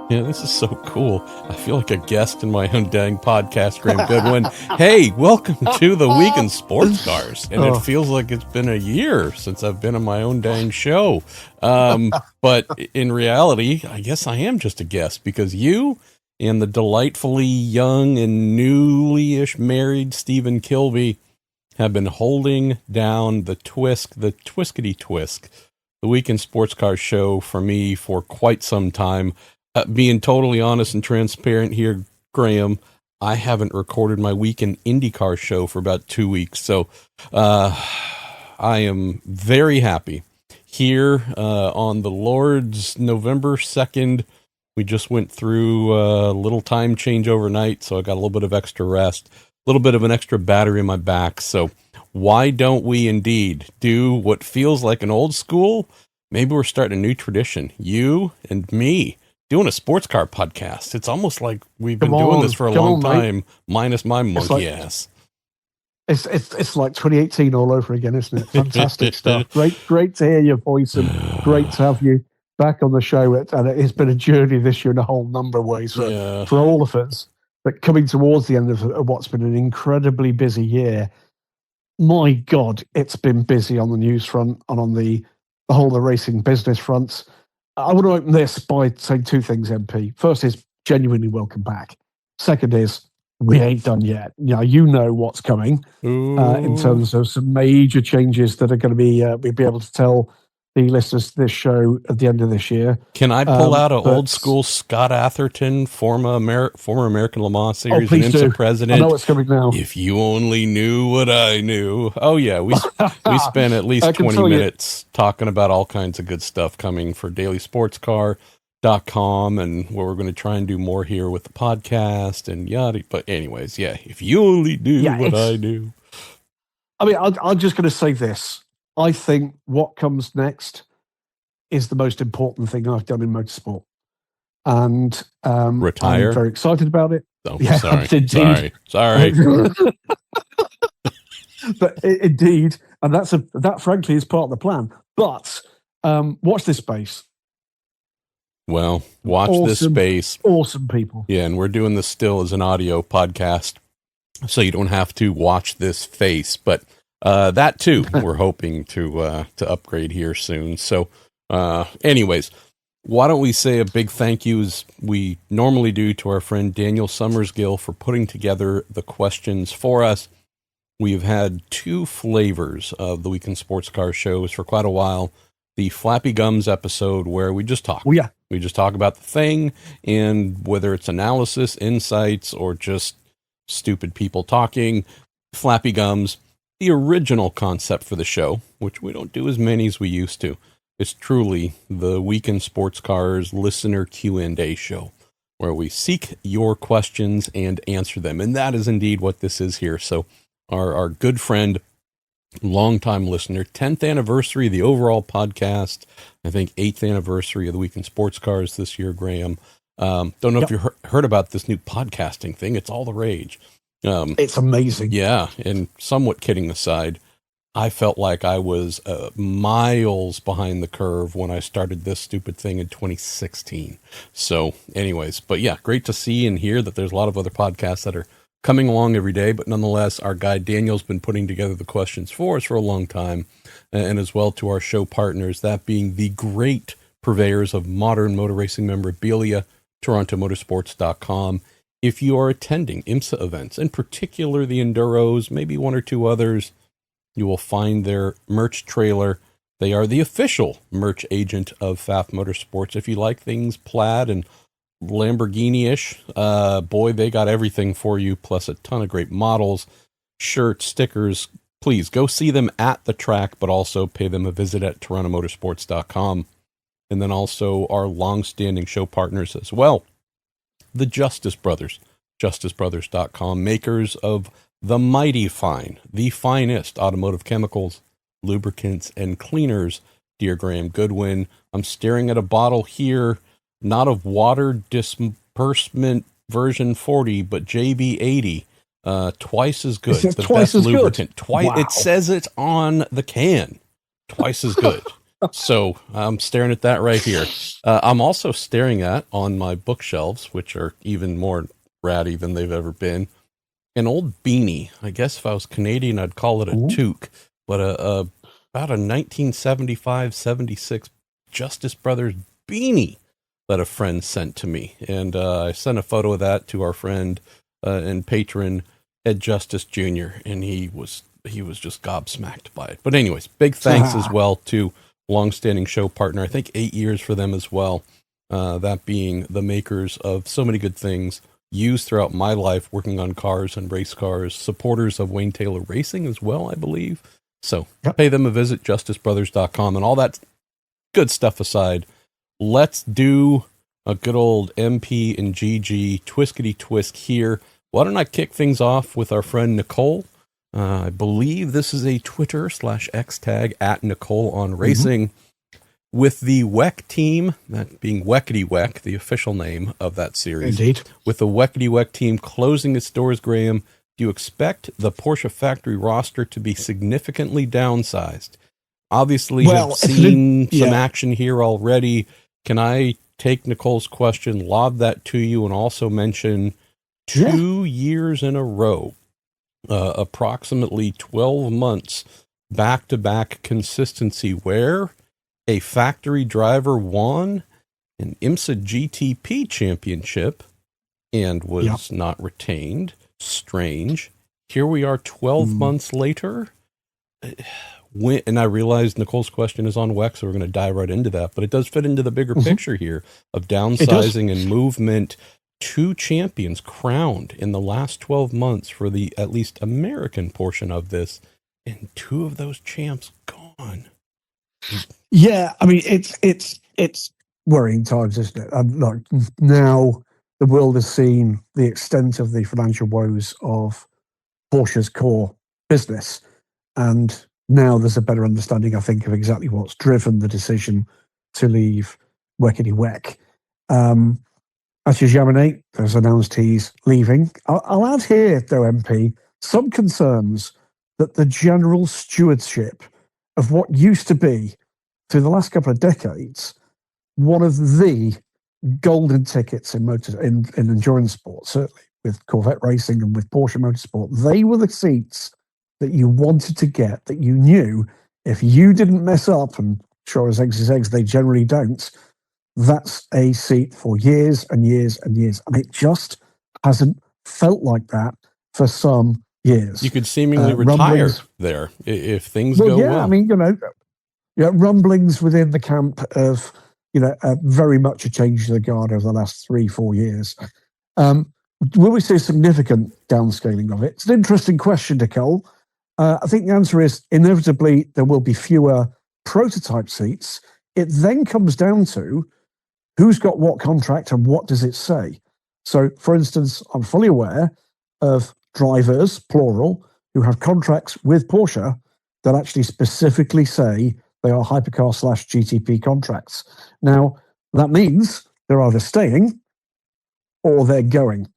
Yeah, this is so cool. I feel like a guest in my own dang podcast, Graham Goodwin. Hey, welcome to the Week in Sports Cars. And it feels like it's been a year since I've been on my own dang show. But in reality, I guess I am just a guest because you and the delightfully young and newly-ish married Stephen Kilbey have been holding down the Twiskity Twisk, the Week in Sports Cars show for me for quite some time. Being totally honest and transparent here, Graham, I haven't recorded my Week in IndyCar show for about 2 weeks. So I am very happy. Here on the Lord's November 2nd, we just went through a little time change overnight, so I got a little bit of extra rest, a little bit of an extra battery in my back. So why don't we indeed do what feels like an old school? Maybe we're starting a new tradition. You and me doing a sports car podcast. It's almost like we've been doing this for a long time, minus my monkey ass. It's like 2018 all over again, isn't it? Fantastic stuff. Great to hear your voice and great to have you back on the show. And it's been a journey this year in a whole number of ways for all of us. But coming towards the end of what's been an incredibly busy year, my God, it's been busy on the news front and on the whole of the racing business fronts. I want to open this by saying two things, MP. First is genuinely welcome back. Second is we ain't done yet. You know what's coming in terms of some major changes that are going to be we'll be able to tell the listeners to this show at the end of this year. Can I pull out an old school Scott Atherton, former American Le Mans Series and IMSA president? I know what's coming now. If you only knew what I knew. Oh yeah, we spent at least 20 minutes talking about all kinds of good stuff coming for dailysportscar.com and what we're going to try and do more here with the podcast and yada. But anyways, yeah, if you only knew what I knew. I mean, I'm just going to say this. I think what comes next is the most important thing I've done in motorsport. And retire. I'm very excited about it. Oh, yeah, sorry. But indeed, and that frankly is part of the plan. But watch this space. Well, watch this space. Awesome people. Yeah, and we're doing this still as an audio podcast, so you don't have to watch this face, but that too, we're hoping to upgrade here soon. So, anyways, why don't we say a big thank you as we normally do to our friend Daniel Summersgill for putting together the questions for us. We've had two flavors of the Week in Sports Car shows for quite a while. The Flappy Gums episode where we just talk. Oh, yeah. We just talk about the thing and whether it's analysis, insights, or just stupid people talking. Flappy Gums. The original concept for the show, which we don't do as many as we used to, is truly the Week in Sports Cars listener Q&A show, where we seek your questions and answer them. And that is indeed what this is here. So our good friend, longtime listener, 10th anniversary of the overall podcast, I think 8th anniversary of the Week in Sports Cars this year, Graham. Don't know if you heard about this new podcasting thing. It's all the rage. It's amazing. Yeah, and somewhat kidding aside, I felt like I was miles behind the curve when I started this stupid thing in 2016. So anyways, but yeah, great to see and hear that there's a lot of other podcasts that are coming along every day, but nonetheless, our guy Daniel's been putting together the questions for us for a long time, and as well to our show partners, that being the great purveyors of modern motor racing memorabilia, TorontoMotorsports.com. If you are attending IMSA events, in particular the Enduros, maybe one or two others, you will find their merch trailer. They are the official merch agent of FAF Motorsports. If you like things plaid and Lamborghini-ish, boy, they got everything for you, plus a ton of great models, shirts, stickers. Please go see them at the track, but also pay them a visit at TorontoMotorsports.com. And then also our long-standing show partners as well. The Justice Brothers, justicebrothers.com, makers of the mighty fine, the finest automotive chemicals, lubricants, and cleaners, dear Graham Goodwin. I'm staring at a bottle here, not of water disbursement version 40, but JB80, twice as good. The best lubricant. Wow. It says it on the can. Twice as good. So I'm staring at that right here. I'm also staring at, on my bookshelves, which are even more ratty than they've ever been, an old beanie. I guess if I was Canadian, I'd call it a Ooh. toque, but about a 1975-76 Justice Brothers beanie that a friend sent to me. And I sent a photo of that to our friend and patron, Ed Justice Jr., and he was just gobsmacked by it. But anyways, big thanks as well to longstanding show partner. I think 8 years for them as well. That being the makers of so many good things used throughout my life, working on cars and race cars, supporters of Wayne Taylor Racing as well, I believe. So pay them a visit, justicebrothers.com, and all that good stuff aside, let's do a good old MP and GG twiskity twist here. Why don't I kick things off with our friend Nicole? I believe this is a Twitter/X tag at Nicole on Racing. With the WEC team, that being Weckety Weck, the official name of that series. Indeed. With the Weckety Weck team closing its doors, Graham, do you expect the Porsche factory roster to be significantly downsized? Obviously, you've seen some action here already. Can I take Nicole's question, lob that to you, and also mention 2 years in a row, approximately 12 months back-to-back consistency where a factory driver won an IMSA GTP championship and was not retained. Strange. Here we are 12 months later. And I realize Nicole's question is on WEC, so we're going to dive right into that. But it does fit into the bigger picture here of downsizing and movement. 2 champions crowned in the last 12 months for the at least American portion of this, and 2 of those champs gone. Yeah, I mean it's worrying times, isn't it? Like now, the world has seen the extent of the financial woes of Porsche's core business, and now there's a better understanding, I think, of exactly what's driven the decision to leave Weckety Weck. Mathieu Jaminet has announced he's leaving. I'll add here, though, MP, some concerns that the general stewardship of what used to be, through the last couple of decades, one of the golden tickets in endurance sport, certainly with Corvette racing and with Porsche Motorsport. They were the seats that you wanted to get, that you knew if you didn't mess up, and sure as eggs is eggs, they generally don't, that's a seat for years and years and years. And it just hasn't felt like that for some years. You could seemingly retire there if things go well. I mean, rumblings within the camp of, very much a change to the guard over the last 3-4 years. Will we see a significant downscaling of it? It's an interesting question, Nicole. I think the answer is inevitably there will be fewer prototype seats. It then comes down to who's got what contract and what does it say. So, for instance, I'm fully aware of drivers, plural, who have contracts with Porsche that actually specifically say they are hypercar/GTP contracts. Now, that means they're either staying or they're going,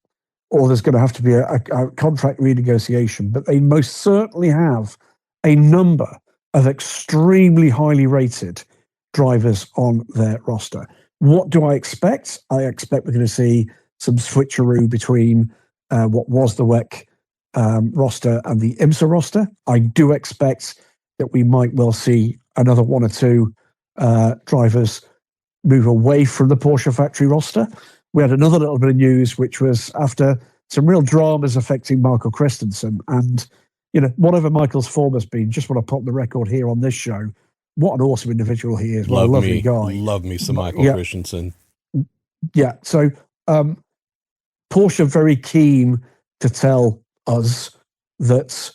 or there's going to have to be a contract renegotiation. But they most certainly have a number of extremely highly rated drivers on their roster. What do I expect? I expect we're going to see some switcheroo between what was the WEC roster and the IMSA roster. I do expect that we might well see another 1 or 2 drivers move away from the Porsche factory roster. We had another little bit of news, which was after some real dramas affecting Michael Christensen. And, whatever Michael's form has been, just want to pop the record here on this show. What an awesome individual he is. What a lovely guy. Love me some Michael Christensen. Yeah. So Porsche are very keen to tell us that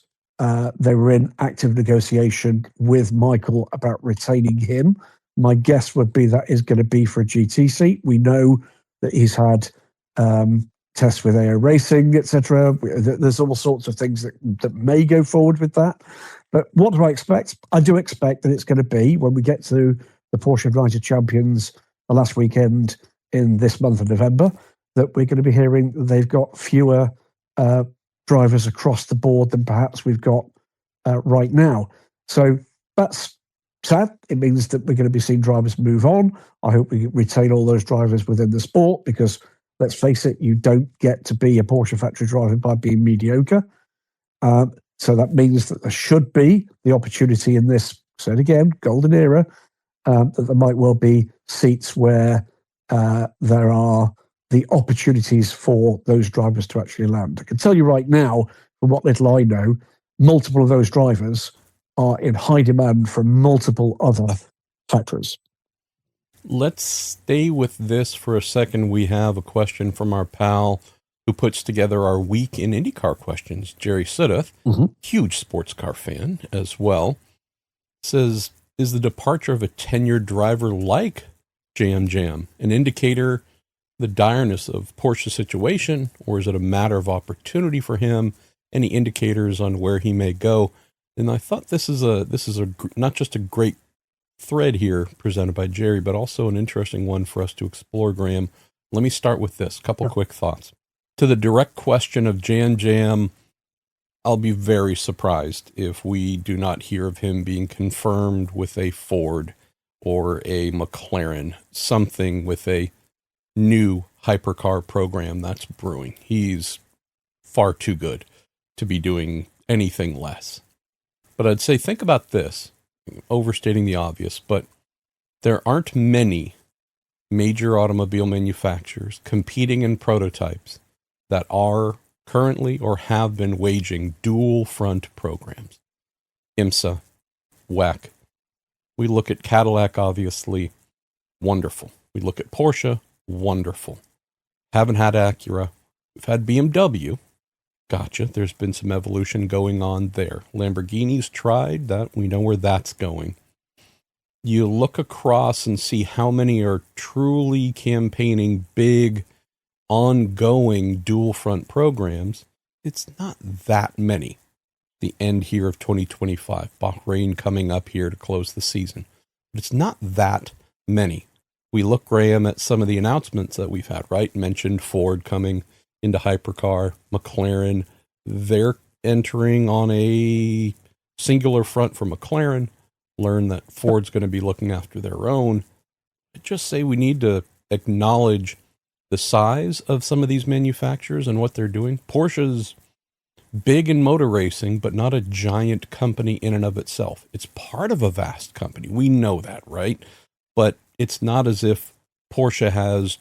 they were in active negotiation with Michael about retaining him. My guess would be that is going to be for a GT seat. We know that he's had tests with AO Racing, etc. There's all sorts of things that may go forward with that. But what do I expect? I do expect that it's going to be, when we get to the Porsche United Champions the last weekend in this month of November, that we're going to be hearing that they've got fewer drivers across the board than perhaps we've got right now. So that's sad. It means that we're going to be seeing drivers move on. I hope we retain all those drivers within the sport because, let's face it, you don't get to be a Porsche factory driver by being mediocre. So that means that there should be the opportunity in this, said again, golden era, that there might well be seats where there are the opportunities for those drivers to actually land. I can tell you right now, from what little I know, multiple of those drivers are in high demand from multiple other factories. Let's stay with this for a second. We have a question from our pal who puts together our week in IndyCar questions, Jerry Sudduth, huge sports car fan as well, says, is the departure of a tenured driver like Jam Jam an indicator the direness of Porsche's situation, or is it a matter of opportunity for him? Any indicators on where he may go? And I thought this is not just a great thread here presented by Jerry, but also an interesting one for us to explore, Graham. Let me start with this. Couple quick thoughts. To the direct question of Jam Jam, I'll be very surprised if we do not hear of him being confirmed with a Ford or a McLaren, something with a new hypercar program that's brewing. He's far too good to be doing anything less. But I'd say, think about this, overstating the obvious, but there aren't many major automobile manufacturers competing in prototypes that are currently or have been waging dual front programs. IMSA, WEC. We look at Cadillac, obviously, wonderful. We look at Porsche, wonderful. Haven't had Acura. We've had BMW. Gotcha. There's been some evolution going on there. Lamborghini's tried that. We know where that's going. You look across and see how many are truly campaigning big, ongoing dual front programs. It's not that many. The end here of 2025. Bahrain coming up here to close the season. But it's not that many. We look, Graham, at some of the announcements that we've had, right? Mentioned Ford coming into hypercar, McLaren. They're entering on a singular front for McLaren. Learn that Ford's going to be looking after their own. I just say we need to acknowledge the size of some of these manufacturers and what they're doing. Porsche's big in motor racing, but not a giant company in and of itself. It's part of a vast company. We know that, right? But it's not as if Porsche has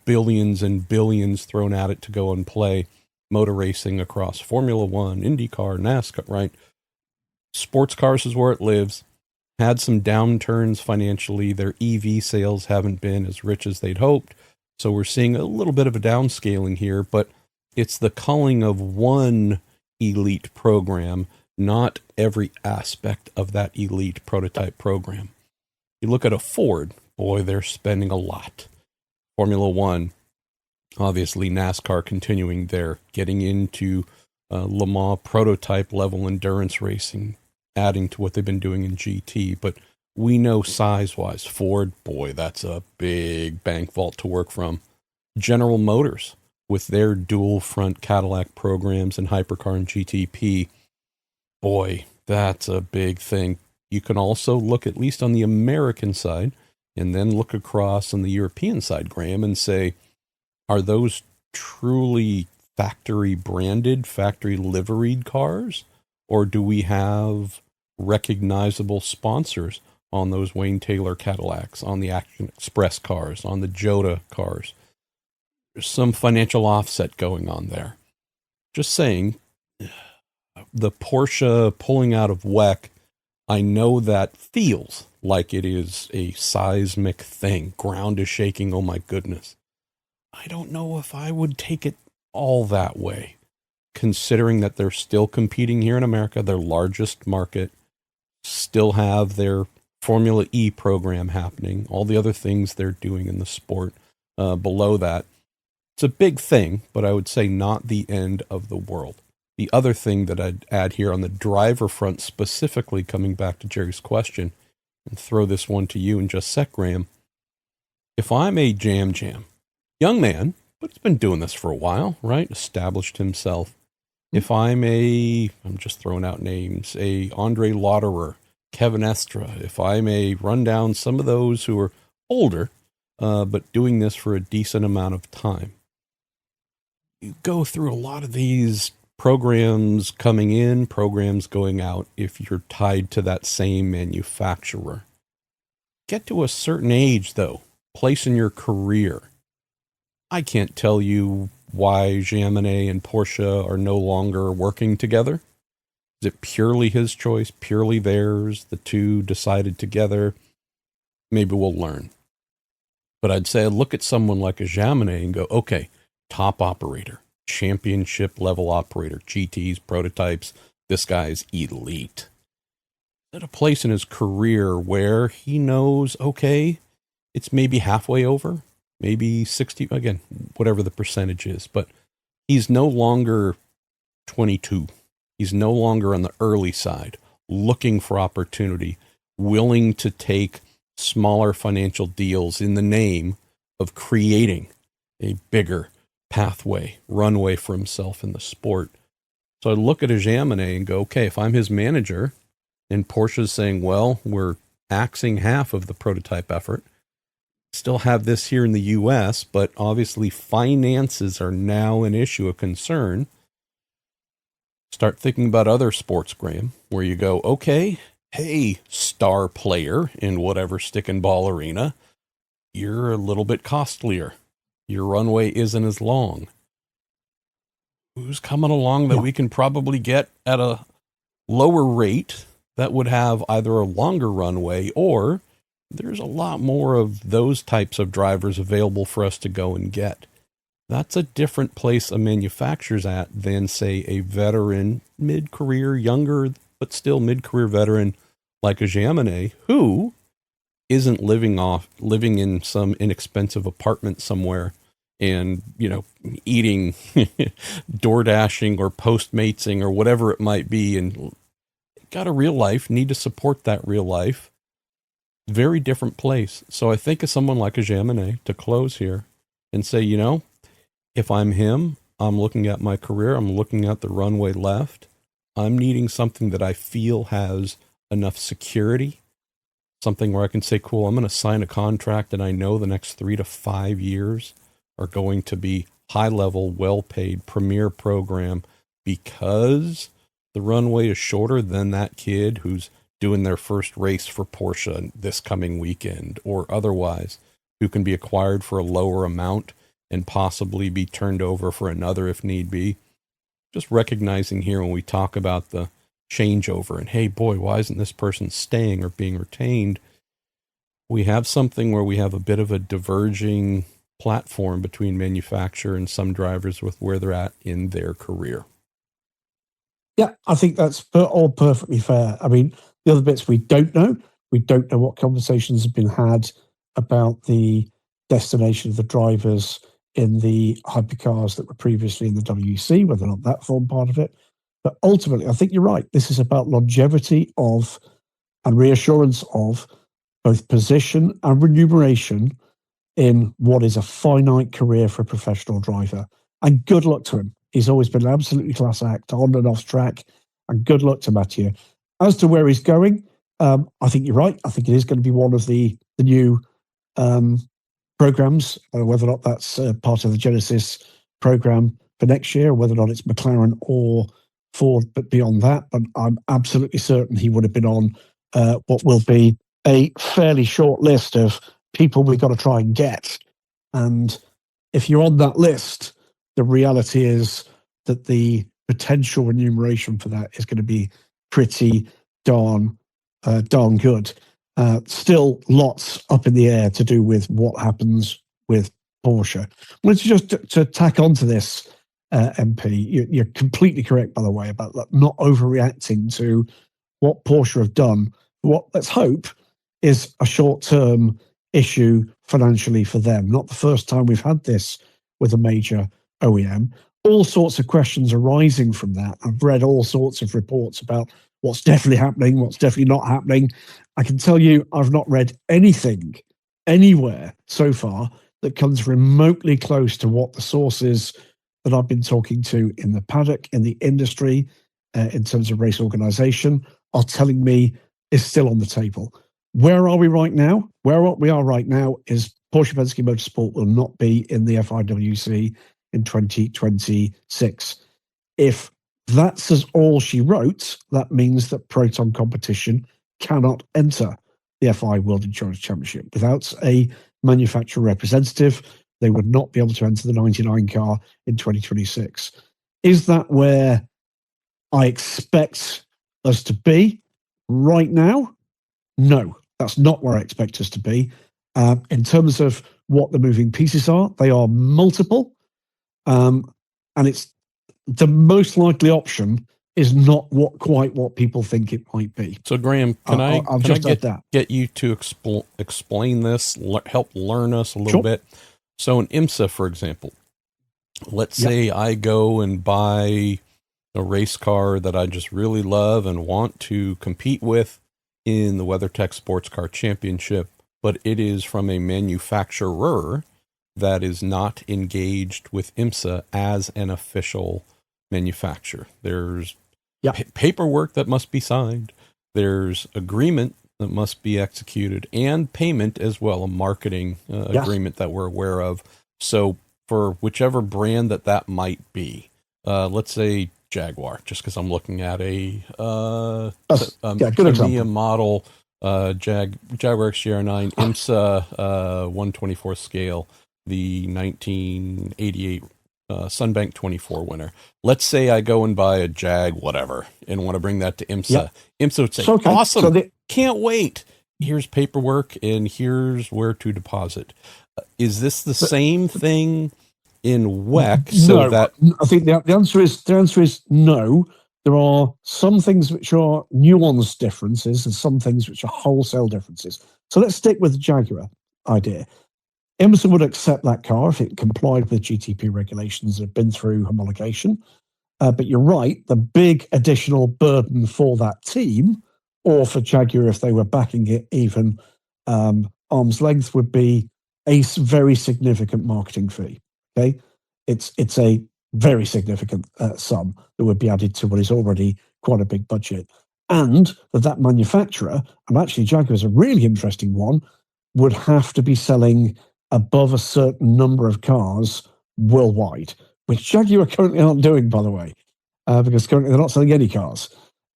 billions and billions thrown at it to go and play motor racing across Formula One, IndyCar, NASCAR, right? Sports cars is where it lives. Had some downturns financially. Their EV sales haven't been as rich as they'd hoped. So we're seeing a little bit of a downscaling here, but it's the culling of one elite program, not every aspect of that elite prototype program. You look at a Ford, boy, they're spending a lot. Formula One, obviously NASCAR continuing there, getting into Le Mans prototype level endurance racing, adding to what they've been doing in GT. But we know size-wise, Ford, boy, that's a big bank vault to work from. General Motors, with their dual front Cadillac programs and hypercar and GTP, boy, that's a big thing. You can also look at least on the American side and then look across on the European side, Graham, and say, are those truly factory branded, factory liveried cars? Or do we have recognizable sponsors on those Wayne Taylor Cadillacs, on the Action Express cars, on the Jota cars? There's some financial offset going on there. Just saying, the Porsche pulling out of WEC, I know that feels like it is a seismic thing. Ground is shaking, oh my goodness. I don't know if I would take it all that way, considering that they're still competing here in America, their largest market, still have their Formula E program happening, all the other things they're doing in the sport below that. It's a big thing, but I would say not the end of the world. The other thing that I'd add here on the driver front, specifically coming back to Jerry's question, and throw this one to you in just a sec, Graham. If I'm a Jam, young man, but he's been doing this for a while, right? Established himself. If I'm just throwing out names, a Andre Lauderer, Kevin Estra, if I may run down some of those who are older, but doing this for a decent amount of time. You go through a lot of these programs coming in, programs going out, if you're tied to that same manufacturer. Get to a certain age, though, place in your career. I can't tell you why Jaminet and Porsche are no longer working together. Is it purely his choice, purely theirs? The two decided together? Maybe we'll learn. But I'd say look at someone like a Jaminet and go, okay, top operator, championship level operator, GTs, prototypes. This guy's elite. At a place in his career where he knows, okay, it's maybe halfway over, maybe 60, again, whatever the percentage is, but he's no longer 22. He's no longer on the early side, looking for opportunity, willing to take smaller financial deals in the name of creating a bigger pathway, runway for himself in the sport. So I look at a Jaminet and go, okay, if I'm his manager and Porsche's saying, well, we're axing half of the prototype effort, still have this here in the US, but obviously finances are now an issue, a concern. Start thinking about other sports, Graham, where you go, okay, hey, star player in whatever stick and ball arena, you're a little bit costlier. Your runway isn't as long. Who's coming along that we can probably get at a lower rate that would have either a longer runway, or there's a lot more of those types of drivers available for us to go and get. That's a different place a manufacturer's at than, say, a veteran, mid-career, younger, but still mid-career veteran like a Jaminet, who isn't living in some inexpensive apartment somewhere and, eating, door dashing or Postmatesing or whatever it might be, and got a real life, need to support that real life. Very different place. So I think of someone like a Jaminet to close here and say, if I'm him, I'm looking at my career, I'm looking at the runway left, I'm needing something that I feel has enough security, something where I can say, cool, I'm going to sign a contract and I know the next 3 to 5 years are going to be high-level, well-paid, premier program, because the runway is shorter than that kid who's doing their first race for Porsche this coming weekend, or otherwise, who can be acquired for a lower amount and possibly be turned over for another if need be. Just recognizing here when we talk about the changeover and, hey, boy, why isn't this person staying or being retained? We have something where we have a bit of a diverging platform between manufacturer and some drivers with where they're at in their career. Yeah, I think that's all perfectly fair. I mean, the other bits we don't know what conversations have been had about the destination of the drivers in the hypercars that were previously in the WEC, whether or not that formed part of it. But ultimately, I think you're right. This is about longevity of and reassurance of both position and remuneration in what is a finite career for a professional driver. And good luck to him. He's always been an absolutely class act on and off track. And good luck to Mathieu. As to where he's going, I think you're right. I think it is going to be one of the new programs, whether or not that's part of the Genesis program for next year, or whether or not it's McLaren or Ford, but beyond that. But I'm absolutely certain he would have been on what will be a fairly short list of people we've got to try and get. And if you're on that list, the reality is that the potential remuneration for that is going to be pretty darn good. Still lots up in the air to do with what happens with Porsche. I wanted to just to tack onto this, MP, you're completely correct, by the way, about not overreacting to what Porsche have done. What, let's hope, is a short-term issue financially for them. Not the first time we've had this with a major OEM. All sorts of questions arising from that. I've read all sorts of reports about what's definitely happening, what's definitely not happening. I can tell you I've not read anything anywhere so far that comes remotely close to what the sources that I've been talking to in the paddock, in the industry, in terms of race organisation, are telling me is still on the table. Where are we right now? Where we are right now is Porsche Penske Motorsport will not be in the FIWC in 2026. If that's all she wrote, that means that Proton Competition cannot enter the FI World Endurance Championship. Without a manufacturer representative, they would not be able to enter the 99 car in 2026. Is that where I expect us to be right now? No, that's not where I expect us to be. In terms of what the moving pieces are, they are multiple. And it's the most likely option is not quite what people think it might be. So, Graham, can I get you to explain this, help learn us a little bit? So in IMSA, for example, let's say I go and buy a race car that I just really love and want to compete with in the WeatherTech Sports Car Championship, but it is from a manufacturer that is not engaged with IMSA as an official manufacturer. There's paperwork that must be signed. There's agreement that must be executed, and payment as well, a marketing agreement that we're aware of. So for whichever brand that might be, let's say Jaguar, just because I'm looking at a Kia model Jaguar XJR9 IMSA 124 scale, the 1988 Sunbank 24 winner. Let's say I go and buy a Jag whatever and want to bring that to IMSA. IMSA would say, awesome, can't wait. Here's paperwork and here's where to deposit. Is this the same thing in WEC? So that I think the answer is no. There are some things which are nuanced differences and some things which are wholesale differences. So let's stick with the Jaguar idea. IMSA would accept that car if it complied with GTP regulations that have been through homologation. But you're right, the big additional burden for that team, or for Jaguar if they were backing it even arm's length, would be a very significant marketing fee. Okay, it's a very significant sum that would be added to what is already quite a big budget, and that manufacturer, and actually Jaguar is a really interesting one, would have to be selling above a certain number of cars worldwide, which Jaguar currently aren't doing, by the way, because currently they're not selling any cars.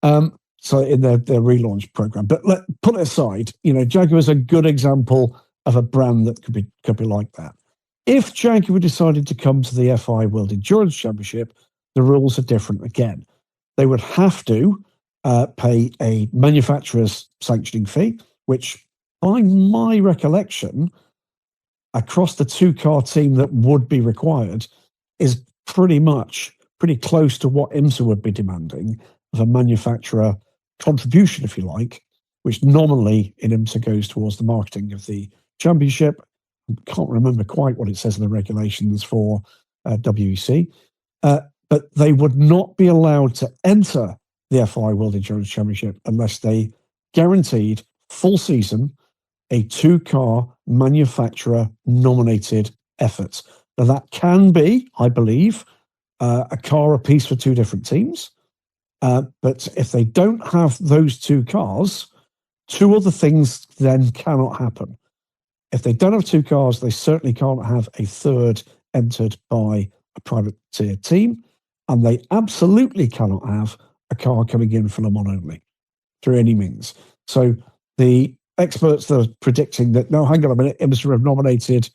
So in their relaunch program, but put it aside, Jaguar is a good example of a brand that could be like that. If Jaguar decided to come to the FI World Endurance Championship, the rules are different again. They would have to pay a manufacturer's sanctioning fee, which, by my recollection, across the two-car team that would be required, is pretty close to what IMSA would be demanding of a manufacturer contribution, if you like, which normally in IMSA goes towards the marketing of the championship. I can't remember quite what it says in the regulations for WEC, but they would not be allowed to enter the FI World Endurance Championship unless they guaranteed full season a two-car manufacturer nominated effort. Now that can be, I believe, a car apiece for two different teams. But if they don't have those two cars, two other things then cannot happen. If they don't have two cars, they certainly can't have a third entered by a private tier team, and they absolutely cannot have a car coming in for Le Mans only, through any means. So the experts that are predicting that, no, hang on a minute, IMSA have nominated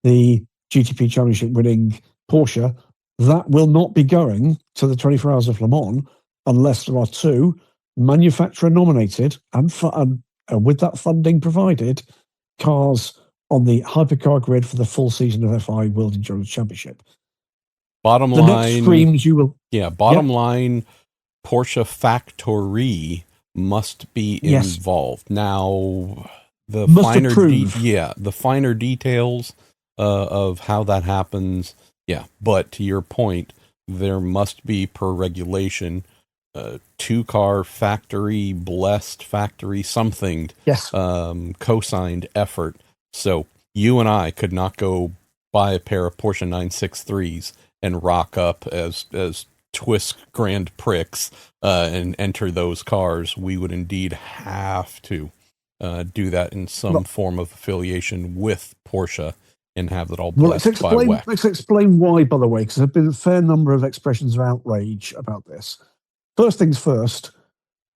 the GTP Championship winning Porsche, that will not be going to the 24 Hours of Le Mans unless there are two manufacturer nominated and with that funding provided, cars on the hypercar grid for the full season of FI World Endurance Championship. Bottom line, next streams you will. Yeah, bottom line, Porsche factory must be involved. Now, the finer details of how that happens. Yeah, but to your point, there must be, per regulation, two-car factory, blessed factory, something, co-signed effort. So you and I could not go buy a pair of Porsche 963s and rock up as Twisk Grand Prix and enter those cars, we would indeed have to do that in some form of affiliation with Porsche and have it all blessed by WEC. Let's explain why, by the way, because there have been a fair number of expressions of outrage about this. First things first,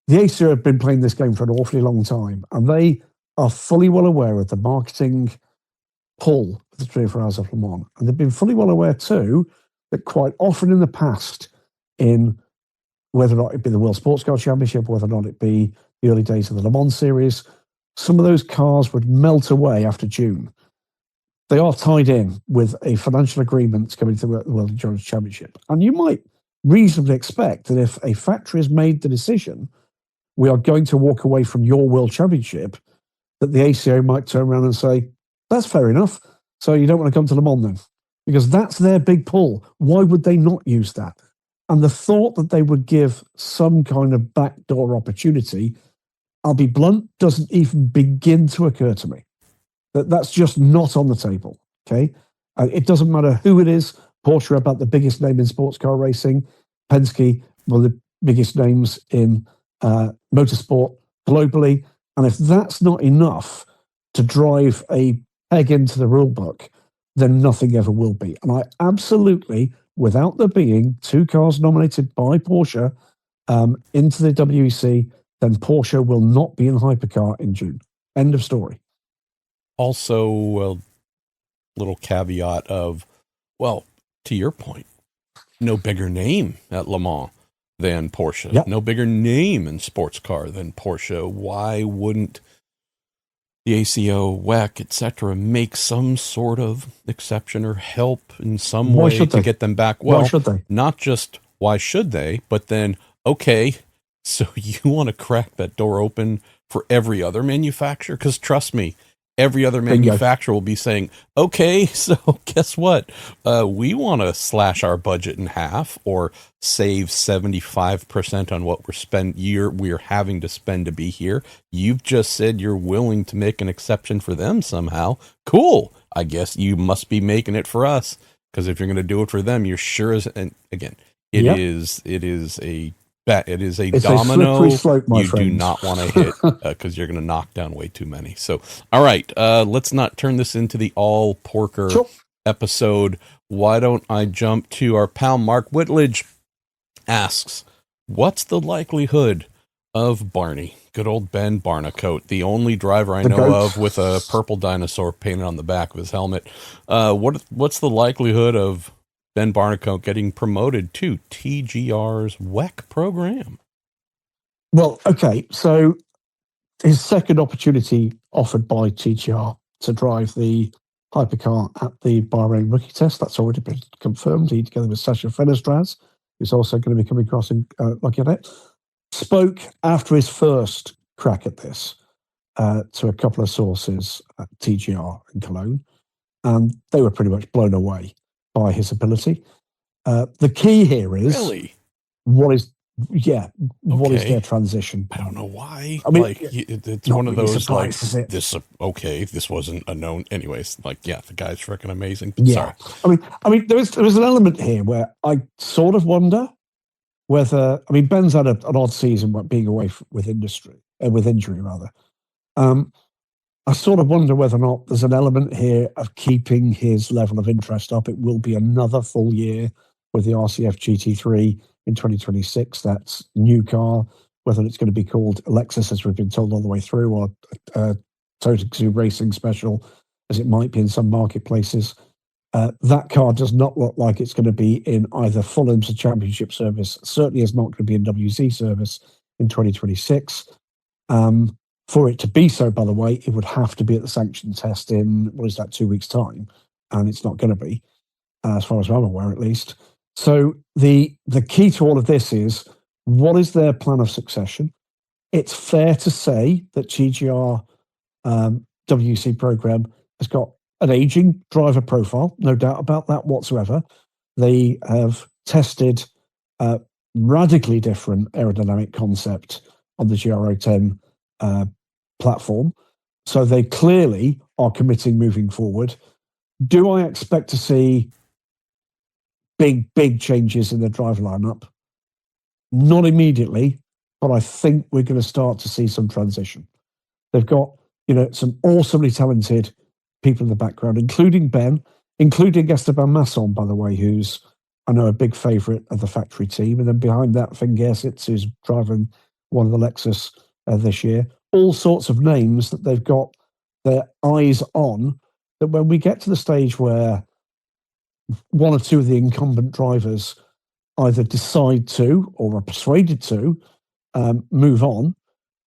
the ACO have been playing this game for an awfully long time, and they are fully well aware of the marketing pull of the 24 Hours of Le Mans. And they've been fully well aware, too, that quite often in the past, in whether or not it be the World Sports Car Championship, whether or not it be the early days of the Le Mans series, some of those cars would melt away after June. They are tied in with a financial agreement coming to the World Endurance Championship. And you might reasonably expect that if a factory has made the decision, we are going to walk away from your World Championship, that the ACO might turn around and say, that's fair enough. So you don't want to come to Le Mans then? Because that's their big pull. Why would they not use that? And the thought that they would give some kind of backdoor opportunity, I'll be blunt, doesn't even begin to occur to me. That's just not on the table, okay? It doesn't matter who it is. Porsche are about the biggest name in sports car racing. Penske, one of the biggest names in motorsport globally. And if that's not enough to drive a peg into the rule book, then nothing ever will be. And I absolutely, without there being two cars nominated by Porsche into the WEC, then Porsche will not be in hypercar in June. End of story. Also, a little caveat of, well, to your point, no bigger name at Le Mans than Porsche. Yep. No bigger name in sports car than Porsche. Why wouldn't the ACO, WEC, etc., make some sort of exception or help in some way to get them back? Well, why should they? Not just why should they, but then, okay, so you want to crack that door open for every other manufacturer? Because trust me, every other manufacturer will be saying, okay, so guess what? We want to slash our budget in half or save 75% on what we're having to spend to be here. You've just said you're willing to make an exception for them somehow. Cool. I guess you must be making it for us, because if you're going to do it for them, you're sure as, and again, it is a domino slope, you friend. do not want to hit, because you're going to knock down way too many. So, all right, let's not turn this into the all porker episode. Why don't I jump to our pal Mark Whitledge asks, what's the likelihood of Barney, good old Ben Barnacote, the only driver I know of with a purple dinosaur painted on the back of his helmet? What's the likelihood of Ben Barnacote getting promoted to TGR's WEC program? Well, okay, so his second opportunity offered by TGR to drive the hypercar at the Bahrain rookie test, that's already been confirmed. He, together with Sasha Fenestraz, who's also going to be coming across and looking at it, spoke after his first crack at this to a couple of sources at TGR in Cologne, and they were pretty much blown away by his ability. The key here is what is their transition? I don't know why. I mean, like it's one of those like this. Okay, this wasn't a known. Anyways, like the guy's freaking amazing. Yeah, sorry. I mean, there was an element here where I sort of wonder whether Ben's had an odd season being away with injury rather. I sort of wonder whether or not there's an element here of keeping his level of interest up. It will be another full year with the RCF GT3 in 2026. That's new car, whether it's going to be called Alexis, as we've been told all the way through, or Total Racing Special, as it might be in some marketplaces. That car does not look like it's going to be in either full IMSA Championship service. Certainly is not going to be in WC service in 2026. For it to be so, by the way, it would have to be at the sanction test in, 2 weeks' time? And it's not going to be, as far as I'm aware, at least. So the key to all of this is, what is their plan of succession? It's fair to say that GGR WC program has got an aging driver profile, no doubt about that whatsoever. They have tested a radically different aerodynamic concept on the GR010 platform. So they clearly are committing moving forward. Do I expect to see big changes in the driver lineup. Not immediately, but I think we're going to start to see some transition. They've got, some awesomely talented people in the background, including Ben, including Esteban Masson, by the way, who's, I know, a big favourite of the factory team. And then behind that, Finn Gersitz, who's driving one of the Lexus this year. All sorts of names that they've got their eyes on, that when we get to the stage where one or two of the incumbent drivers either decide to or are persuaded to move on,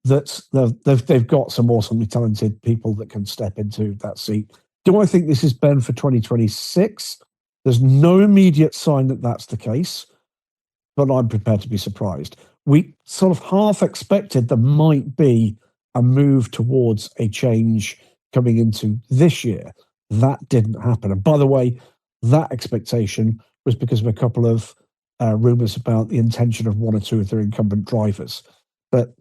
that they've got some awesomely talented people that can step into that seat. Do I think this is Ben for 2026? There's no immediate sign that that's the case, but I'm prepared to be surprised. We sort of half expected there might be a move towards a change coming into this year. That didn't happen. And by the way, that expectation was because of a couple of rumours about the intention of one or two of their incumbent drivers. But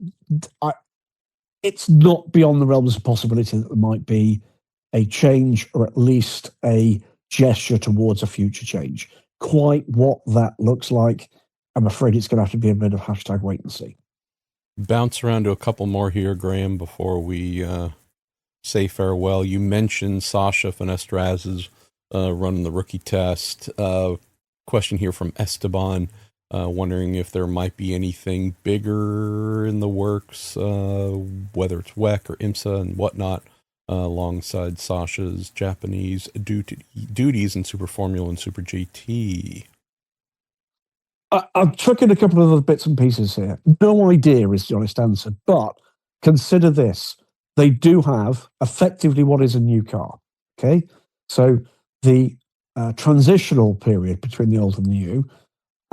it's not beyond the realms of possibility that there might be a change, or at least a gesture towards a future change. Quite what that looks like, I'm afraid it's going to have to be a bit of hashtag wait and see. Bounce around to a couple more here, Graham, before we say farewell. You mentioned Sasha Finestraz's running the rookie test. Question here from Esteban, wondering if there might be anything bigger in the works, whether it's WEC or IMSA and whatnot, alongside Sasha's Japanese duties in Super Formula and Super GT. I'm chucking a couple of other bits and pieces here. No idea is the honest answer, but consider this. They do have effectively what is a new car. Okay. So the transitional period between the old and the new,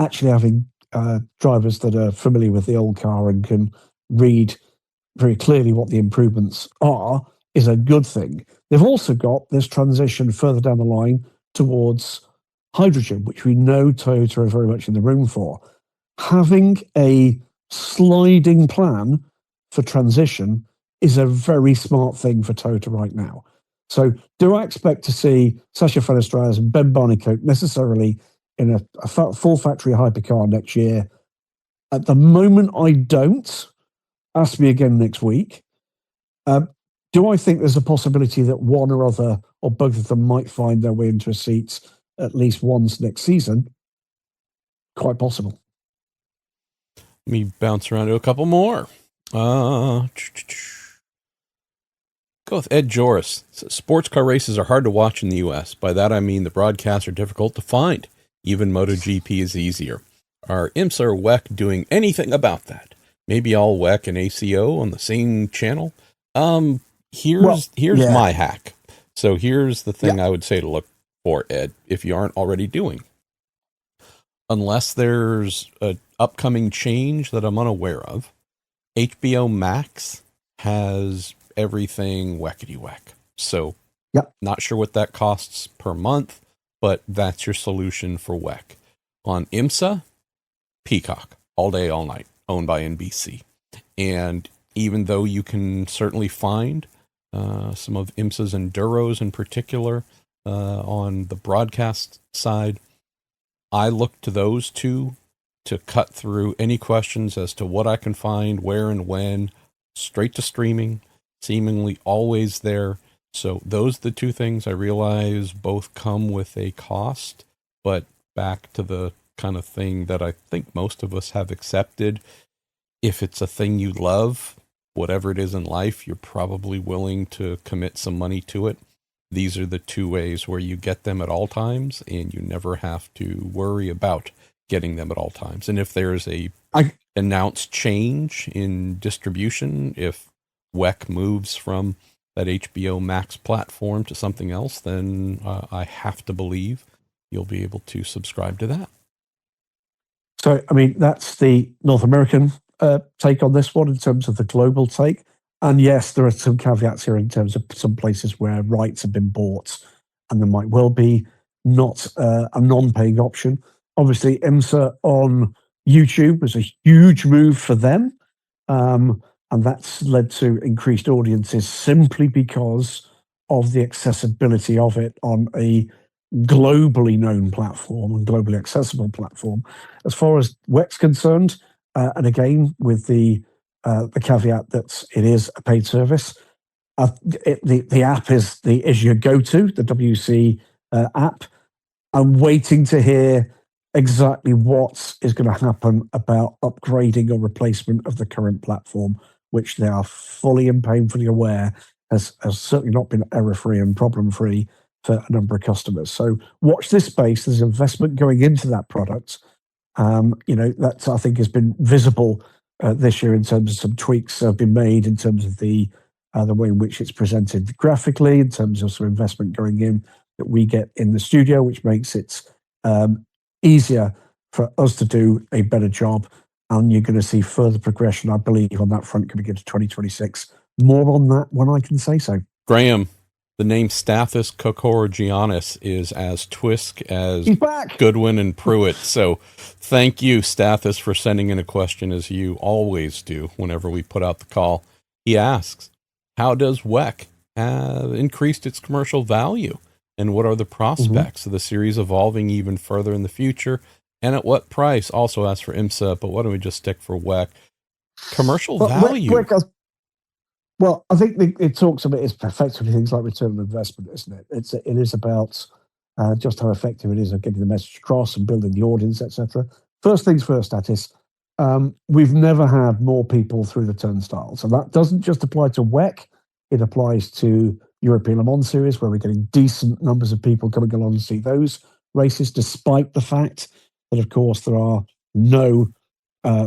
actually having drivers that are familiar with the old car and can read very clearly what the improvements are, is a good thing. They've also got this transition further down the line towards hydrogen, which we know Toyota are very much in the room for. Having a sliding plan for transition is a very smart thing for Toyota right now. So do I expect to see Sasha Fenestraz and Ben Barnicoat necessarily in a full factory hypercar next year? At the moment, I don't. Ask me again next week. Do I think there's a possibility that one or other or both of them might find their way into a seat at least once next season? Quite possible. Let me bounce around to a couple more. Go with Ed Joris. Sports car races are hard to watch in the U.S. By that I mean the broadcasts are difficult to find. Even MotoGP is easier. Are IMSA or WEC doing anything about that? Maybe all WEC and ACO on the same channel? Here's my hack. So here's the thing I would say to look for, Ed, if you aren't already doing. Unless there's an upcoming change that I'm unaware of, HBO Max has everything whackety-whack. So not sure what that costs per month, but that's your solution for WEC. On IMSA, Peacock, all day, all night, owned by NBC. And even though you can certainly find some of IMSA's Enduros in particular on the broadcast side, I look to those two to cut through any questions as to what I can find, where and when, straight to streaming, seemingly always there. So those are the two things I realize both come with a cost, but back to the kind of thing that I think most of us have accepted. If it's a thing you love, whatever it is in life, you're probably willing to commit some money to it. These are the two ways where you get them at all times, and you never have to worry about getting them at all times. And if there's a announced change in distribution, if WEC moves from that HBO Max platform to something else, then I have to believe you'll be able to subscribe to that. So, I mean, that's the North American take on this one in terms of the global take. And yes, there are some caveats here in terms of some places where rights have been bought and there might well be not a non-paying option. Obviously, IMSA on YouTube was a huge move for them. And that's led to increased audiences simply because of the accessibility of it on a globally known platform and globally accessible platform. As far as WEC's concerned, and again with the caveat that it is a paid service, the app is your go-to, the WC app. I'm waiting to hear exactly what is going to happen about upgrading or replacement of the current platform, which they are fully and painfully aware has certainly not been error-free and problem-free for a number of customers. So watch this space. There's investment going into that product. That I think has been visible this year in terms of some tweaks have been made in terms of the way in which it's presented graphically, in terms of some investment going in that we get in the studio, which makes it easier for us to do a better job. And you're going to see further progression, I believe, on that front coming into 2026. More on that when I can say so. Graham, the name Stathis Kokorogiannis is as Twisk as Goodwin and Pruett. So thank you, Stathis, for sending in a question, as you always do whenever we put out the call. He asks, how does WEC have increased its commercial value? And what are the prospects of the series evolving even further in the future? And at what price? Also asks for IMSA, but why don't we just stick for WEC? Commercial value. Well, I think it talks about it's effectively things like return on investment, isn't it? It is about just how effective it is at getting the message across and building the audience, etc. First things first, Status. We've never had more people through the turnstiles, and that doesn't just apply to WEC. It applies to European Le Mans Series, where we're getting decent numbers of people coming along to see those races, despite the fact that, of course, there are no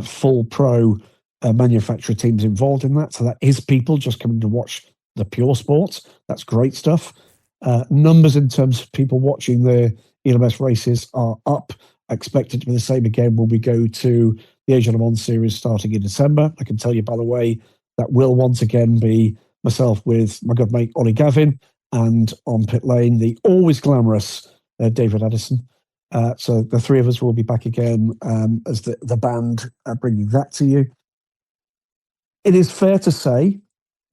full pro manufacturer teams involved in that. So that is people just coming to watch the pure sports. That's great stuff. Numbers in terms of people watching the ELMS races are up. I expect it to be the same again when we go to the Asia Le Mans Series starting in December. I can tell you, by the way, that will once again be myself with my good mate Ollie Gavin, and on pit lane, the always glamorous David Addison. So the three of us will be back again as the band bringing that to you. It is fair to say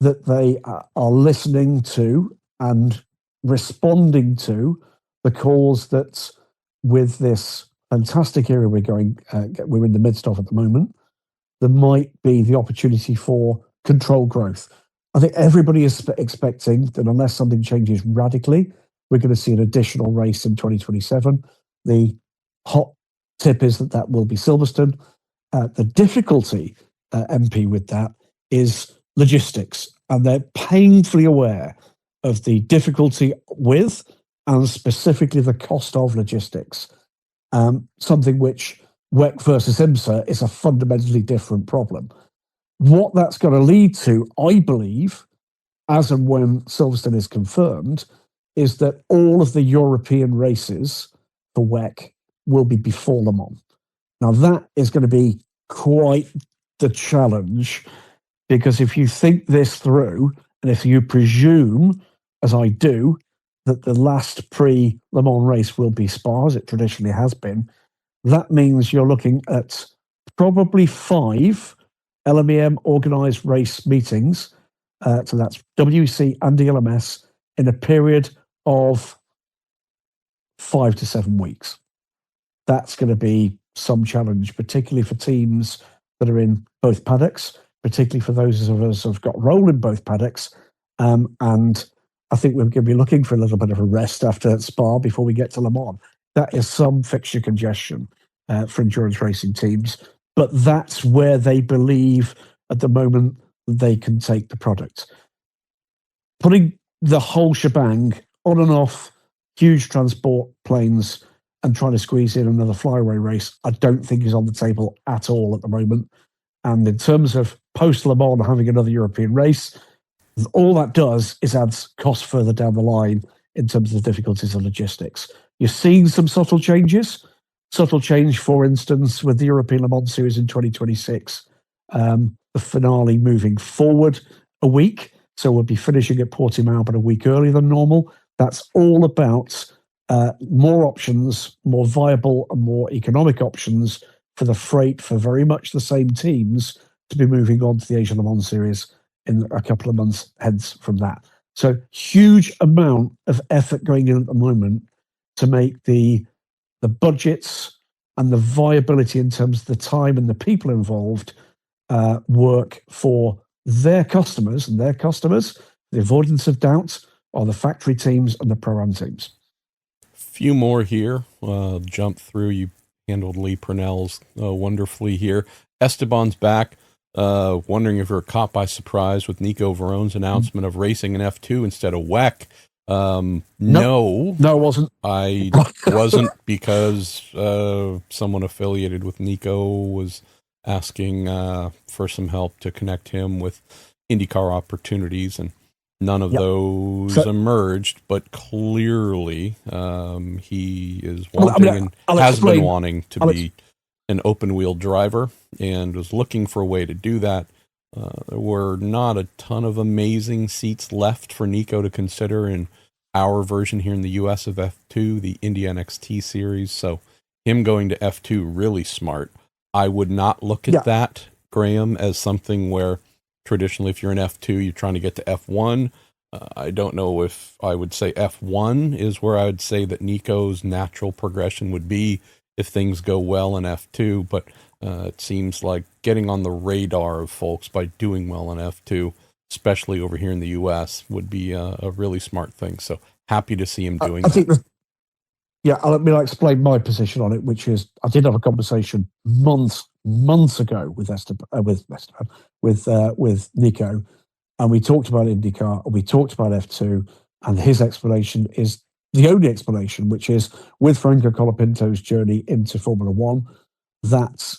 that they are listening to and responding to the calls that, with this fantastic era we're in the midst of at the moment, there might be the opportunity for controlled growth. I think everybody is expecting that unless something changes radically, we're going to see an additional race in 2027. The hot tip is that will be Silverstone. The difficulty, MP, with that is logistics, and they're painfully aware of the difficulty with and specifically the cost of logistics. Something which WEC versus IMSA is a fundamentally different problem. What that's going to lead to, I believe, as and when Silverstone is confirmed, is that all of the European races for WEC will be before Le Mans. Now, that is going to be quite the challenge, because if you think this through, and if you presume, as I do, that the last pre-Le Mans race will be Spa, as it traditionally has been, that means you're looking at probably 5 LMEM organised race meetings, so that's WEC and ELMS, in a period of 5 to 7 weeks. That's going to be some challenge, particularly for teams that are in both paddocks, particularly for those of us who've got a role in both paddocks. And I think we're going to be looking for a little bit of a rest after Spa before we get to Le Mans. That is some fixture congestion for endurance racing teams, but that's where they believe at the moment they can take the product. Putting the whole shebang on and off huge transport planes and trying to squeeze in another flyaway race, I don't think is on the table at all at the moment. And in terms of post-Le Mans having another European race, all that does is adds cost further down the line in terms of the difficulties of logistics. You're seeing some subtle changes. Subtle change, for instance, with the European Le Mans Series in 2026, the finale moving forward a week. So we'll be finishing at Portimao, but a week earlier than normal. That's all about more options, more viable and more economic options for the freight for very much the same teams to be moving on to the Asian Le Mans Series in a couple of months hence from that. So huge amount of effort going in at the moment to make the budgets and the viability in terms of the time and the people involved work for their customers, the avoidance of doubt are the factory teams and the pro-am teams. Few more here. Jump through. You handled Lee Purnell's wonderfully here. Esteban's back. Wondering if you're caught by surprise with Nico Verone's announcement of racing an F2 instead of WEC. No, I wasn't. I wasn't, because someone affiliated with Nico was asking for some help to connect him with IndyCar opportunities, and none of those emerged. But clearly, he is wanting has been wanting to be an open wheel driver, and was looking for a way to do that. There were not a ton of amazing seats left for Nico to consider in our version here in the US of F2, the Indy NXT series. So him going to F2, really smart. I would not look at that, Graham, as something where traditionally if you're in F2, you're trying to get to F1. I don't know if I would say F1 is where I would say that Nico's natural progression would be if things go well in F2, but it seems like getting on the radar of folks by doing well in F2, especially over here in the US, would be a really smart thing. So happy to see him doing that. Let me explain my position on it, which is I did have a conversation months ago with with Nico, and we talked about IndyCar, and we talked about F2, and his explanation is the only explanation, which is with Franco Colapinto's journey into Formula One, that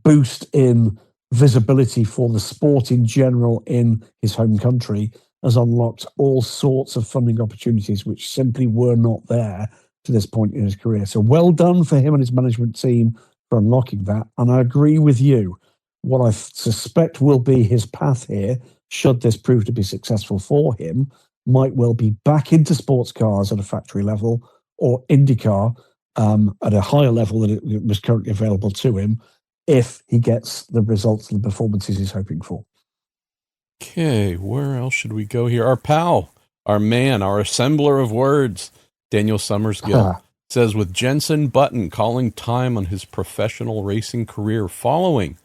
boost in visibility for the sport in general in his home country has unlocked all sorts of funding opportunities which simply were not there to this point in his career. So well done for him and his management team for unlocking that. And I agree with you. What I suspect will be his path here, should this prove to be successful for him, might well be back into sports cars at a factory level, or IndyCar at a higher level than it was currently available to him, if he gets the results and the performances he's hoping for. Okay, where else should we go here? Our pal, our man, our assembler of words, Daniel Summersgill, says, with Jenson Button calling time on his professional racing career following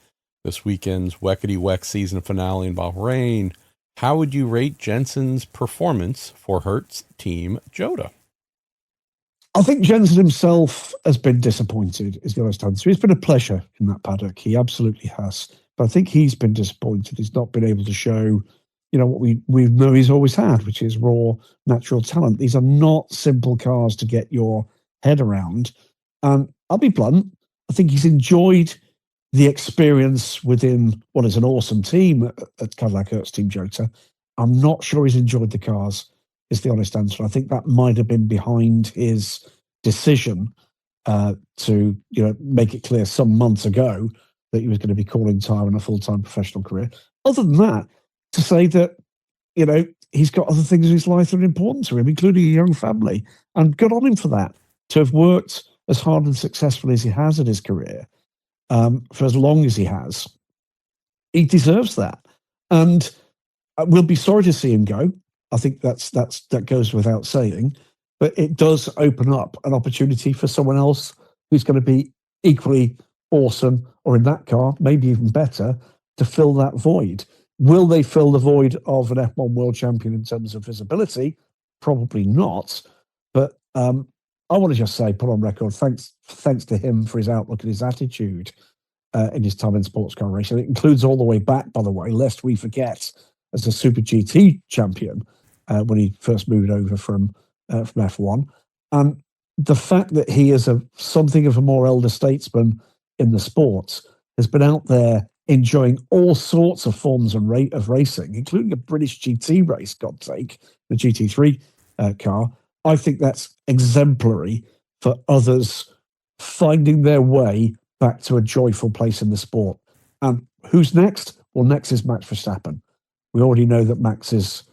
this weekend's Weckety-Weck season finale in Bahrain, how would you rate Jenson's performance for Hertz Team Jota? I think Jenson himself has been disappointed, is the honest answer. It's been a pleasure in that paddock. He absolutely has. But I think he's been disappointed. He's not been able to show, what we know he's always had, which is raw, natural talent. These are not simple cars to get your head around. And I'll be blunt. I think he's enjoyed the experience within what is an awesome team at Cadillac Hertz Team Jota. I'm not sure he's enjoyed the cars, is the honest answer. I think that might have been behind his decision to make it clear some months ago that he was going to be calling time on a full-time professional career. Other than that, to say that he's got other things in his life that are important to him, including a young family, and good on him for that, to have worked as hard and successfully as he has in his career for as long as he has. He deserves that, and we'll be sorry to see him go. I think that goes without saying, but it does open up an opportunity for someone else who's going to be equally awesome, or in that car, maybe even better, to fill that void. Will they fill the void of an F1 world champion in terms of visibility? Probably not. But I want to just say, put on record, thanks to him for his outlook and his attitude in his time in sports car racing. It includes all the way back, by the way, lest we forget, as a Super GT champion when he first moved over from F1. And the fact that he is something of a more elder statesman in the sport has been out there enjoying all sorts of forms of racing, including a British GT race, God's sake, the GT3 car. I think that's exemplary for others finding their way back to a joyful place in the sport. And who's next? Well, next is Max Verstappen. We already know that Max is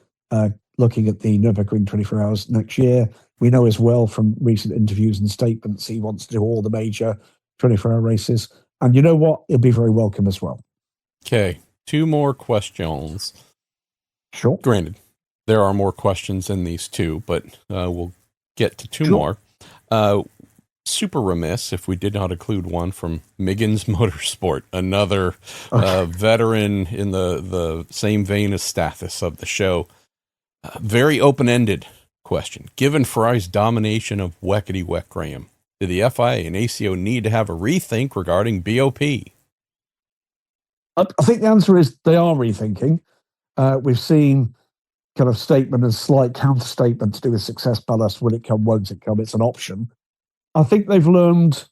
looking at the Nürburgring 24 Hours next year. We know as well from recent interviews and statements he wants to do all the major 24-hour races. And you know what? He'll be very welcome as well. Okay, 2 more questions. Sure. Granted, there are more questions in these 2, but we'll get to 2 more. Super remiss if we did not include one from Miggins Motorsport, another veteran in the same vein as Stathis of the show. Very open-ended question. Given Ferrari's domination of Weckety-Weck Graham, do the FIA and ACO need to have a rethink regarding BOP? I think the answer is they are rethinking. We've seen kind of statement and slight counter statement to do with success ballast. Will it come? Won't it come? It's an option. I think they've learned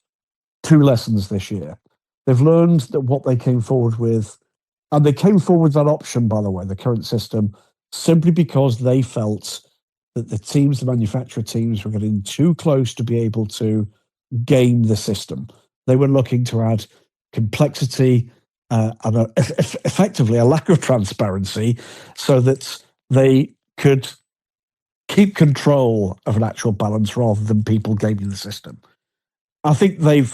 two lessons this year. They've learned that what they came forward with, and they came forward with that option, by the way, the current system, simply because they felt that the manufacturer teams, were getting too close to be able to game the system. They were looking to add complexity and effectively a lack of transparency so that they could keep control of an actual balance rather than people gaming the system. I think they've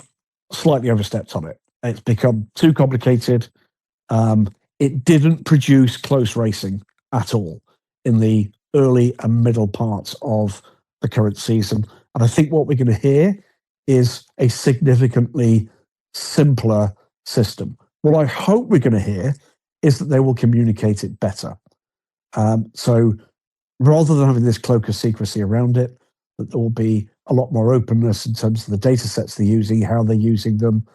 slightly overstepped on it. It's become too complicated. It didn't produce close racing at all in the early and middle parts of the current season. And I think what we're going to hear is a significantly simpler system. What I hope we're going to hear is that they will communicate it better. So rather than having this cloak of secrecy around it, that there will be a lot more openness in terms of the data sets they're using, how they're using them.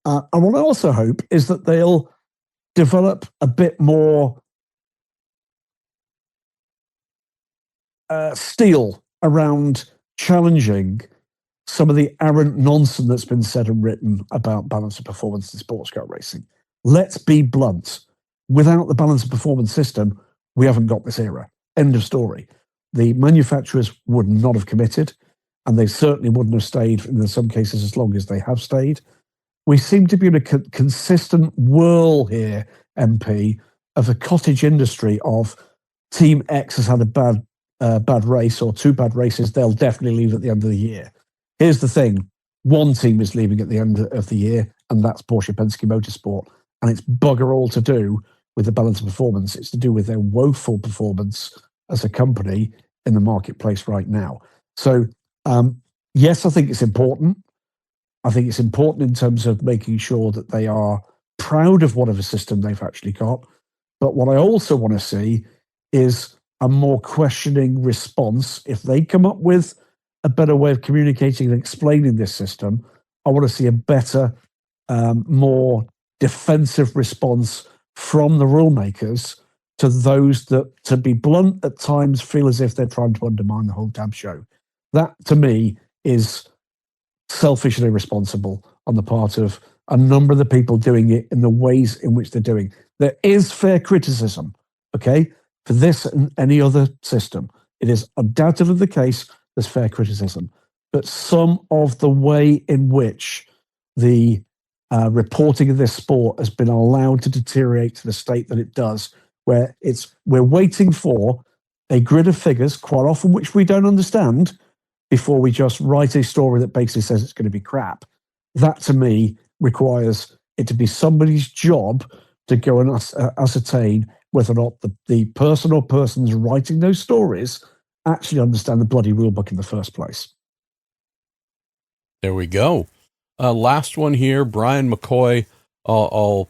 And what I also hope is that they'll develop a bit more steel around challenging some of the arrant nonsense that's been said and written about balance of performance in sports car racing. Let's be blunt. Without the balance of performance system, we haven't got this era. End of story. The manufacturers would not have committed, and they certainly wouldn't have stayed, in some cases, as long as they have stayed. We seem to be in a consistent whirl here, MP, of a cottage industry of Team X has had a bad race or two bad races, they'll definitely leave at the end of the year. Here's the thing. One team is leaving at the end of the year, and that's Porsche Penske Motorsport. And it's bugger all to do with the balance of performance. It's to do with their woeful performance as a company in the marketplace right now. So, yes, I think it's important. I think it's important in terms of making sure that they are proud of whatever system they've actually got. But what I also want to see is a more questioning response. If they come up with a better way of communicating and explaining this system, I want to see a better, more defensive response from the rule makers to those that, to be blunt, at times feel as if they're trying to undermine the whole damn show. That, to me, is selfish and irresponsible on the part of a number of the people doing it in the ways in which they're doing. There is fair criticism, okay, for this and any other system. It is undoubtedly the case there's fair criticism. But some of the way in which the reporting of this sport has been allowed to deteriorate to the state that it does, where we're waiting for a grid of figures, quite often which we don't understand, before we just write a story that basically says it's going to be crap. That, to me, requires it to be somebody's job to go and ascertain whether or not the person or persons writing those stories actually understand the bloody rulebook in the first place. There we go. Last one here, Brian McCoy. I'll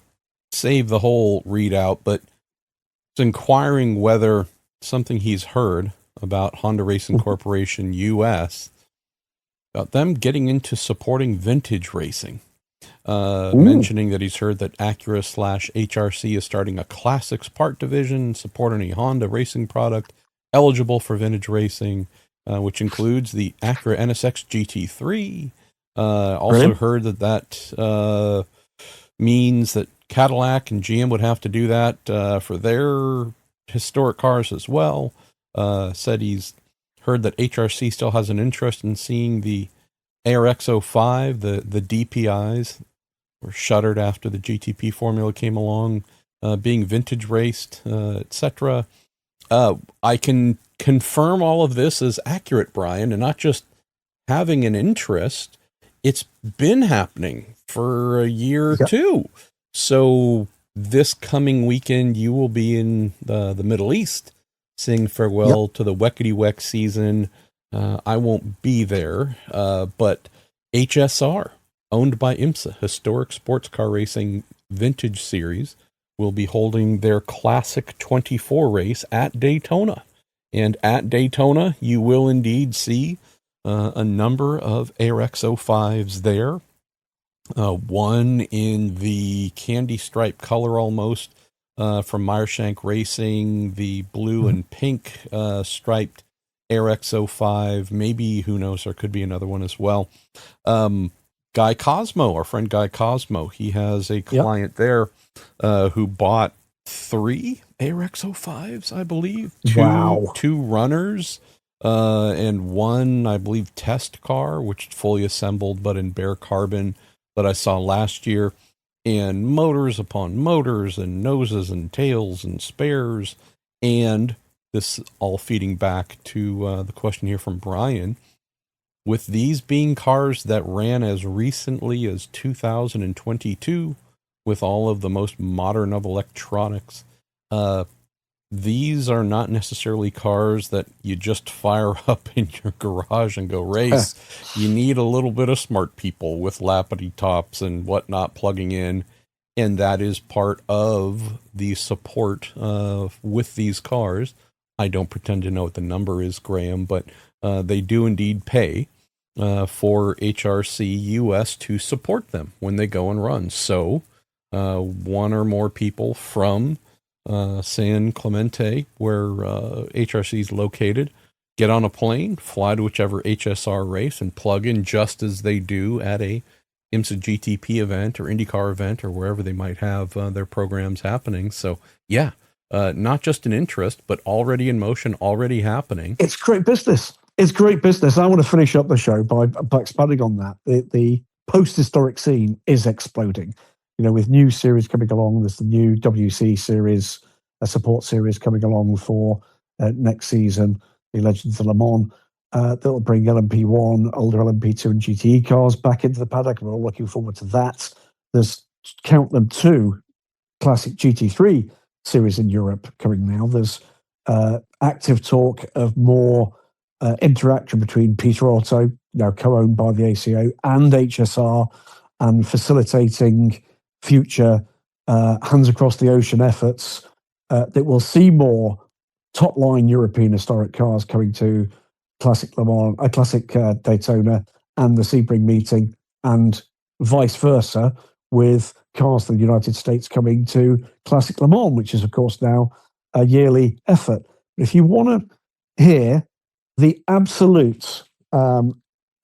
save the whole readout, but it's inquiring whether something he's heard about Honda Racing Corporation US, about them getting into supporting vintage racing. Mentioning that he's heard that Acura/HRC is starting a classics part division supporting a Honda racing product eligible for vintage racing, which includes the Acura NSX GT3. Also heard that means that Cadillac and GM would have to do that for their historic cars as well. Said he's heard that HRC still has an interest in seeing the ARX-05, the DPIs were shuttered after the GTP formula came along, being vintage raced, etc. I can confirm all of this is accurate, Brian, and not just having an interest. It's been happening for a year or two. So this coming weekend, you will be in the Middle East saying farewell to the Weckety-Weck season. I won't be there, but HSR, owned by IMSA, Historic Sports Car Racing Vintage Series, will be holding their Classic 24 race at Daytona. And at Daytona, you will indeed see a number of ARX 05s there. One in the candy stripe color almost from Meyershank Racing, the blue and pink striped ARX 05, maybe, who knows, there could be another one as well. Guy Cosmo, our friend Guy Cosmo, he has a client there who bought 3 ARX 05s, I believe. Two runners, and one, I believe, test car, which fully assembled but in bare carbon, that I saw last year, and motors upon motors and noses and tails and spares. And this all feeding back to the question here from Brian, with these being cars that ran as recently as 2022 with all of the most modern of electronics, these are not necessarily cars that you just fire up in your garage and go race. You need a little bit of smart people with lappity tops and whatnot plugging in. And that is part of the support with these cars. I don't pretend to know what the number is, Graham, but they do indeed pay for HRC US to support them when they go and run. So one or more people from San Clemente, where HRC is located, get on a plane, fly to whichever HSR race, and plug in just as they do at a IMSA GTP event or IndyCar event or wherever they might have their programs happening. So, yeah, not just an interest, but already in motion, already happening. It's great business. It's great business. I want to finish up the show by expanding on that. The post-historic scene is exploding. You know, with new series coming along, there's the new WC series, a support series coming along for next season, the Legends of Le Mans. That'll bring LMP1, older LMP2 and GTE cars back into the paddock. We're all looking forward to that. There's, count them, 2 classic GT3 series in Europe coming now. There's active talk of more interaction between Peter Otto, now co-owned by the ACO, and HSR, and facilitating future hands across the ocean efforts that will see more top-line European historic cars coming to Classic Le Mans, Classic Daytona, and the Sebring meeting, and vice versa, with cars from the United States coming to Classic Le Mans, which is, of course, now a yearly effort. If you want to hear the absolute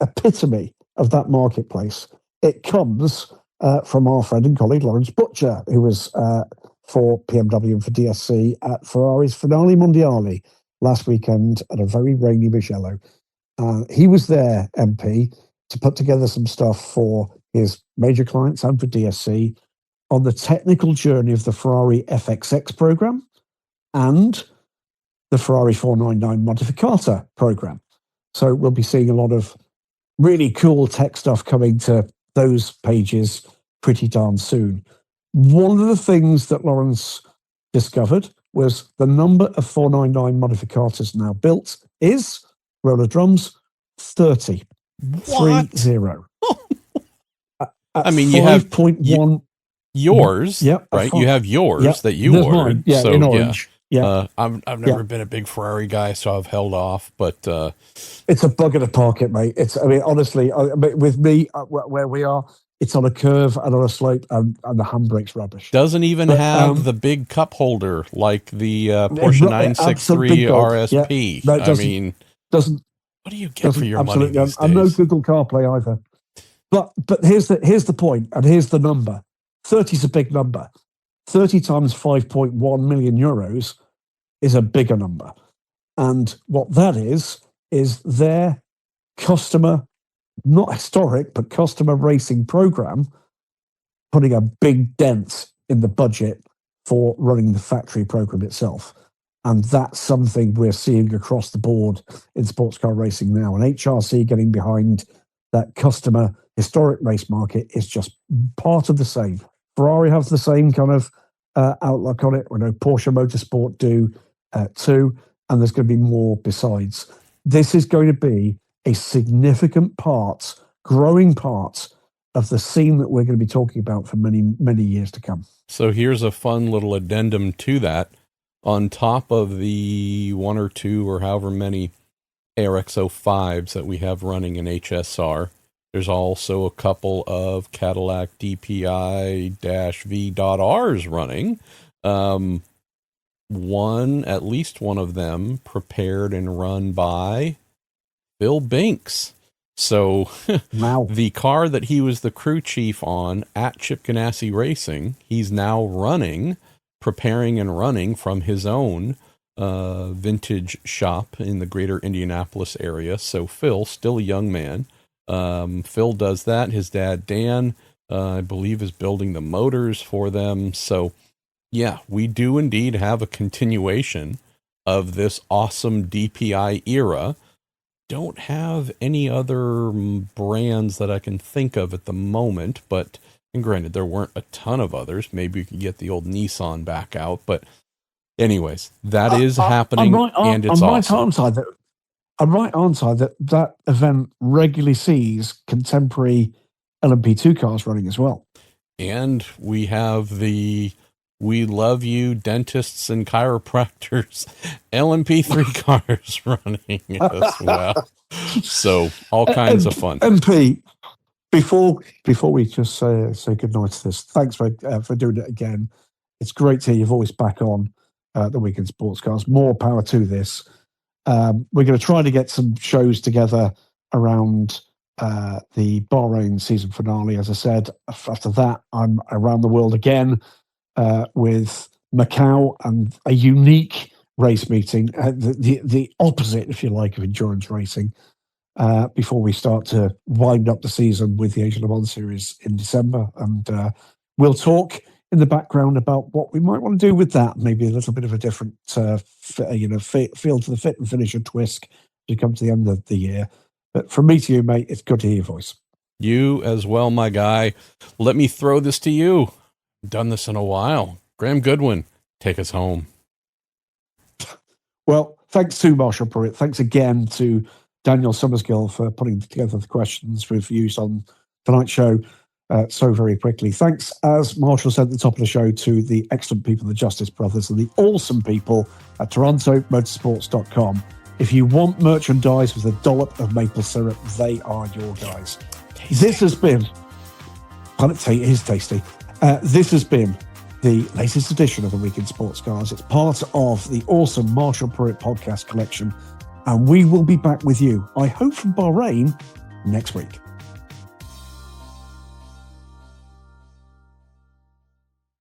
epitome of that marketplace, it comes from our friend and colleague Lawrence Butcher, who was for PMW and for DSC at Ferrari's Finale Mondiale last weekend at a very rainy Mugello. He was there, MP, to put together some stuff for his major clients and for DSC on the technical journey of the Ferrari FXX program and the Ferrari 499 Modificata program. So we'll be seeing a lot of really cool tech stuff coming to those pages pretty darn soon. One of the things that Lawrence discovered was the number of 499 Modificatas now built is, roller drums, 30. What? 30. I mean, you have 5.1 yours, right? You have yours that you ordered. Mine. So, in orange. Yeah. I've never been a big Ferrari guy, so I've held off, but it's a bugger to park it, mate. I mean, honestly, with me, where we are, it's on a curve and on a slope, and the handbrake's rubbish. Doesn't even have the big cup holder like the Porsche 963 RSP. No, I mean, doesn't. What do you get for your money these days? And no Google CarPlay either. But here's the point, and here's the number. 30 is a big number. 30 times 5.1 million euros is a bigger number. And what that is their customer, not historic, but customer racing program, putting a big dent in the budget for running the factory program itself. And that's something we're seeing across the board in sports car racing now. And HRC getting behind that customer historic race market is just part of the same. Ferrari have the same kind of outlook on it. We know Porsche Motorsport do too, and there's going to be more besides. this is going to be a significant part, growing part of the scene that we're going to be talking about for many, many years to come. So here's a fun little addendum to that. On top of the one or two or however many ARX-05s that we have running in HSR, there's also a couple of Cadillac DPI-V.Rs running. At least one of them prepared and run by Phil Binks. So Wow. the car that he was the crew chief on at Chip Ganassi Racing, he's now preparing and running from his own vintage shop in the greater Indianapolis area. So Phil, still a young man. Phil does that. His dad, Dan, I believe, is building the motors for them. So yeah, we do indeed have a continuation of this awesome DPI era. Don't have any other brands that I can think of at the moment, but, and granted, there weren't a ton of others. Maybe you could get the old Nissan back out, but anyways, that is happening, and it's awesome. I'm right, aren't I, that event regularly sees contemporary LMP2 cars running as well. And we have the We Love You dentists and chiropractors LMP3 cars running as well. So all kinds of fun. MP, before we just say goodnight to this, thanks for doing it again. It's great to hear your voice back on the Weekend Sports Cars. More power to this. We're going to try to get some shows together around the Bahrain season finale. As I said, after that, I'm around the world again with Macau and a unique race meeting, the opposite, if you like, of endurance racing, before we start to wind up the season with the Asia Le Mans Series in December. And we'll talk in the background about what we might want to do with that. Maybe a little bit of a different, feel to the fit and finish and twist as we come to the end of the year. But from me to you, mate, it's good to hear your voice. You as well, my guy. Let me throw this to you. Done this in a while. Graham Goodwin, take us home. Well, thanks to Marshall Pruett. Thanks again to Daniel Summersgill for putting together the questions we've used on tonight's show so very quickly. Thanks, as Marshall said at the top of the show, to the excellent people, the Justice Brothers, and the awesome people at TorontoMotorsports.com. If you want merchandise with a dollop of maple syrup, they are your guys. Tasty. This has been... It is tasty. This has been the latest edition of the Weekend Sports Cars. It's part of the awesome Marshall Pruett podcast collection, and we will be back with you, I hope from Bahrain, next week.